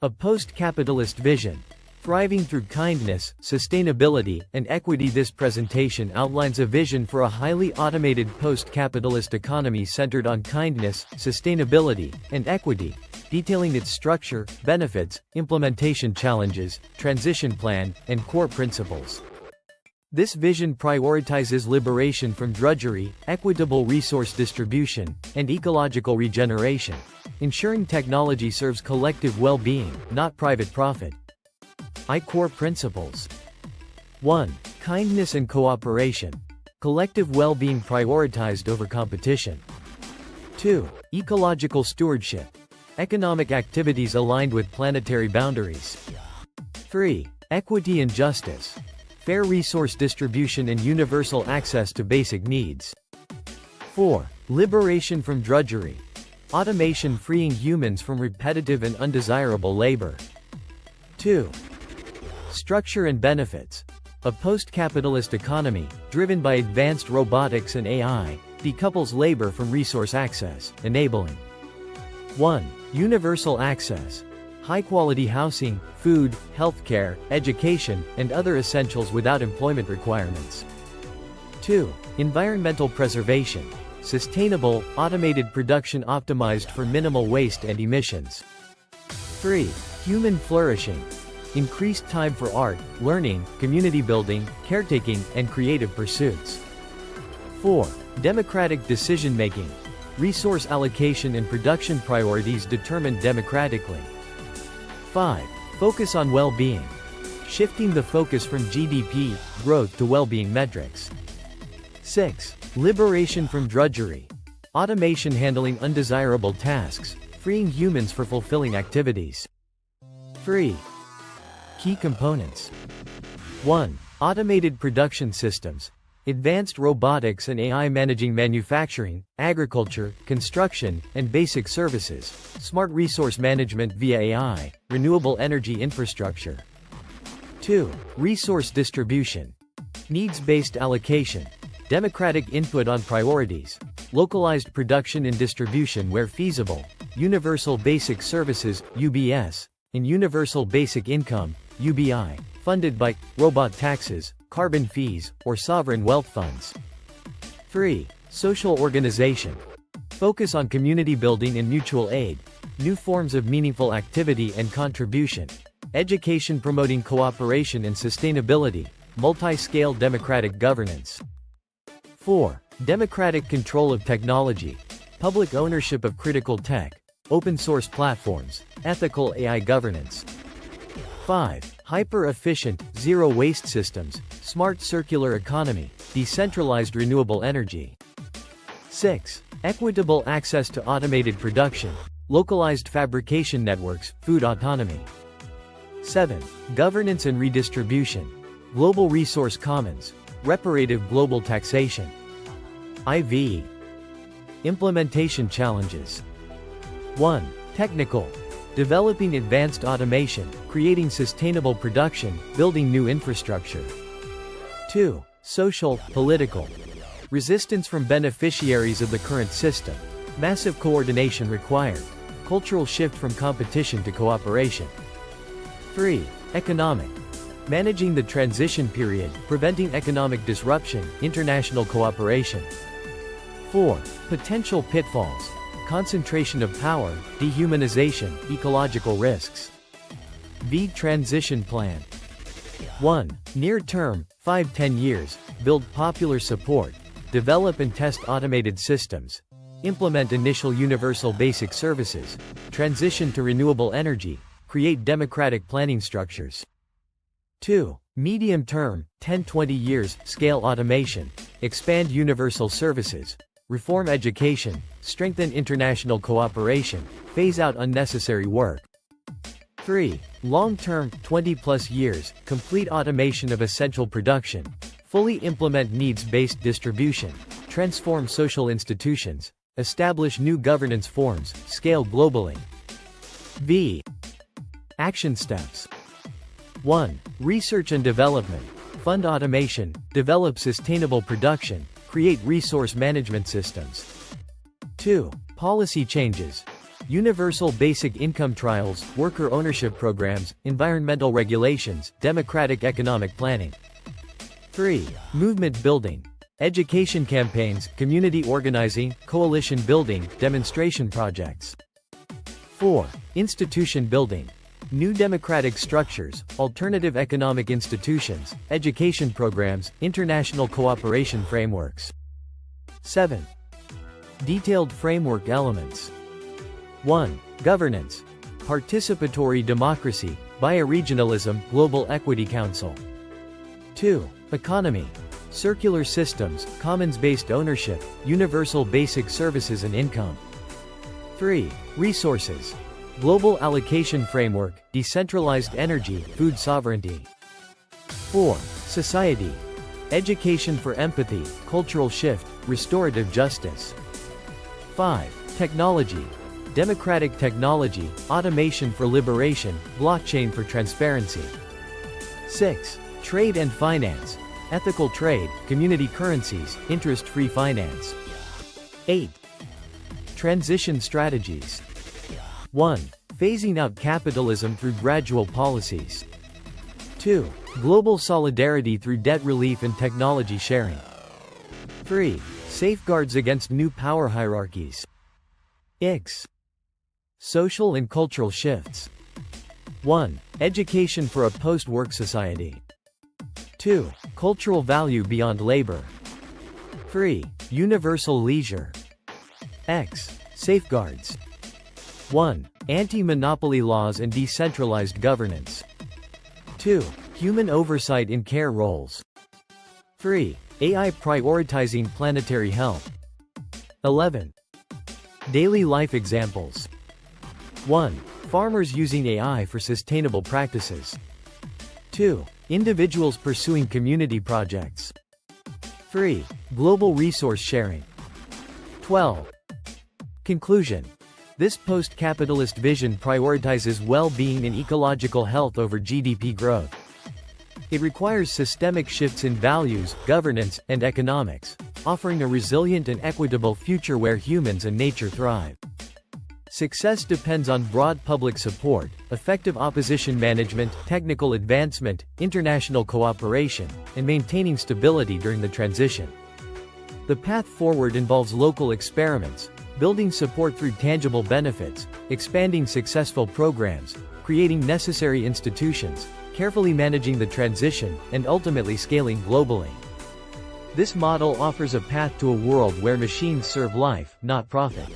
A post-capitalist vision. Thriving through kindness, sustainability, and equity. This presentation outlines a vision for a highly automated post-capitalist economy centered on kindness, sustainability, and equity, detailing its structure, benefits, implementation challenges, transition plan, and core principles. This vision prioritizes liberation from drudgery, equitable resource distribution, and ecological regeneration, ensuring technology serves collective well-being, not private profit. Core principles. 1. Kindness and cooperation. Collective well-being prioritized over competition. 2. Ecological stewardship. Economic activities aligned with planetary boundaries. 3. Equity and justice. Fair resource distribution and universal access to basic needs. 4. Liberation from drudgery. Automation freeing humans from repetitive and undesirable labor. 2. Structure and benefits. A post-capitalist economy, driven by advanced robotics and AI, decouples labor from resource access, enabling 1. Universal access. High-quality housing, food, healthcare, education, and other essentials without employment requirements. 2. Environmental preservation. Sustainable, automated production optimized for minimal waste and emissions. 3. Human flourishing. Increased time for art, learning, community building, caretaking, and creative pursuits. 4. Democratic decision-making. Resource allocation and production priorities determined democratically. 5. Focus on well-being. Shifting the focus from GDP growth to well-being metrics. 6. Liberation from drudgery. Automation handling undesirable tasks, freeing humans for fulfilling activities. 3. Key components. 1. Automated production systems. Advanced robotics and AI managing manufacturing, agriculture, construction, and basic services. Smart resource management via AI, renewable energy infrastructure. 2. Resource distribution. Needs-based allocation. Democratic input on priorities. Localized production and distribution where feasible. Universal Basic Services, UBS, and Universal Basic Income, UBI, funded by robot taxes, carbon fees, or sovereign wealth funds. 3. Social organization. Focus on community building and mutual aid. New forms of meaningful activity and contribution. Education promoting cooperation and sustainability. Multi-scale democratic governance. 4. Democratic control of technology. Public ownership of critical tech. Open source platforms. Ethical AI governance. 5. Hyper-efficient, zero-waste systems, smart circular economy, decentralized renewable energy. 6. Equitable access to automated production, localized fabrication networks, food autonomy. 7. Governance and redistribution, global resource commons, reparative global taxation. IV. Implementation challenges. 1. Technical. Developing advanced automation, creating sustainable production, building new infrastructure. 2. Social, political. Resistance from beneficiaries of the current system. Massive coordination required. Cultural shift from competition to cooperation. 3. Economic. Managing the transition period, preventing economic disruption, international cooperation. 4. Potential pitfalls. Concentration of power, dehumanization, ecological risks. V. Transition plan. 1. Near term, 5-10 years, build popular support, develop and test automated systems, implement initial universal basic services, transition to renewable energy, create democratic planning structures. 2. Medium term, 10-20 years, scale automation, expand universal services, reform education, strengthen international cooperation, phase out unnecessary work. 3. Long-term, 20-plus years, complete automation of essential production, fully implement needs-based distribution, transform social institutions, establish new governance forms, scale globally. V. Action steps. 1. Research and development. Fund automation, develop sustainable production, create resource management systems. 2. Policy changes. Universal basic income trials, worker ownership programs, environmental regulations, democratic economic planning. 3. Movement building. Education campaigns, community organizing, coalition building, demonstration projects. 4. Institution building. New democratic structures, alternative economic institutions, education programs, international cooperation frameworks. 7. Detailed framework elements. 1. Governance. Participatory democracy, bioregionalism, Global Equity Council. 2. Economy. Circular systems, commons-based ownership, universal basic services and income. 3. Resources. Global allocation framework, decentralized energy, food sovereignty. 4. Society. Education for empathy, cultural shift, restorative justice. 5. Technology. Democratic technology, automation for liberation, blockchain for transparency. 6. Trade and finance. Ethical trade, community currencies, interest-free finance. 8. Transition strategies. 1. Phasing out capitalism through gradual policies. 2. Global solidarity through debt relief and technology sharing. 3. Safeguards against new power hierarchies. X. Social and cultural shifts. 1. Education for a post-work society. 2. Cultural value beyond labor. 3. Universal leisure. X. Safeguards. 1. Anti-monopoly laws and decentralized governance. 2. Human oversight in care roles. 3. AI prioritizing planetary health. 11. Daily life examples. 1. Farmers using AI for sustainable practices. 2. Individuals pursuing community projects. 3. Global resource sharing. 12. Conclusion. This post-capitalist vision prioritizes well-being and ecological health over GDP growth. It requires systemic shifts in values, governance, and economics, offering a resilient and equitable future where humans and nature thrive. Success depends on broad public support, effective opposition management, technical advancement, international cooperation, and maintaining stability during the transition. The path forward involves local experiments, building support through tangible benefits, expanding successful programs, creating necessary institutions, carefully managing the transition, and ultimately scaling globally. This model offers a path to a world where machines serve life, not profit.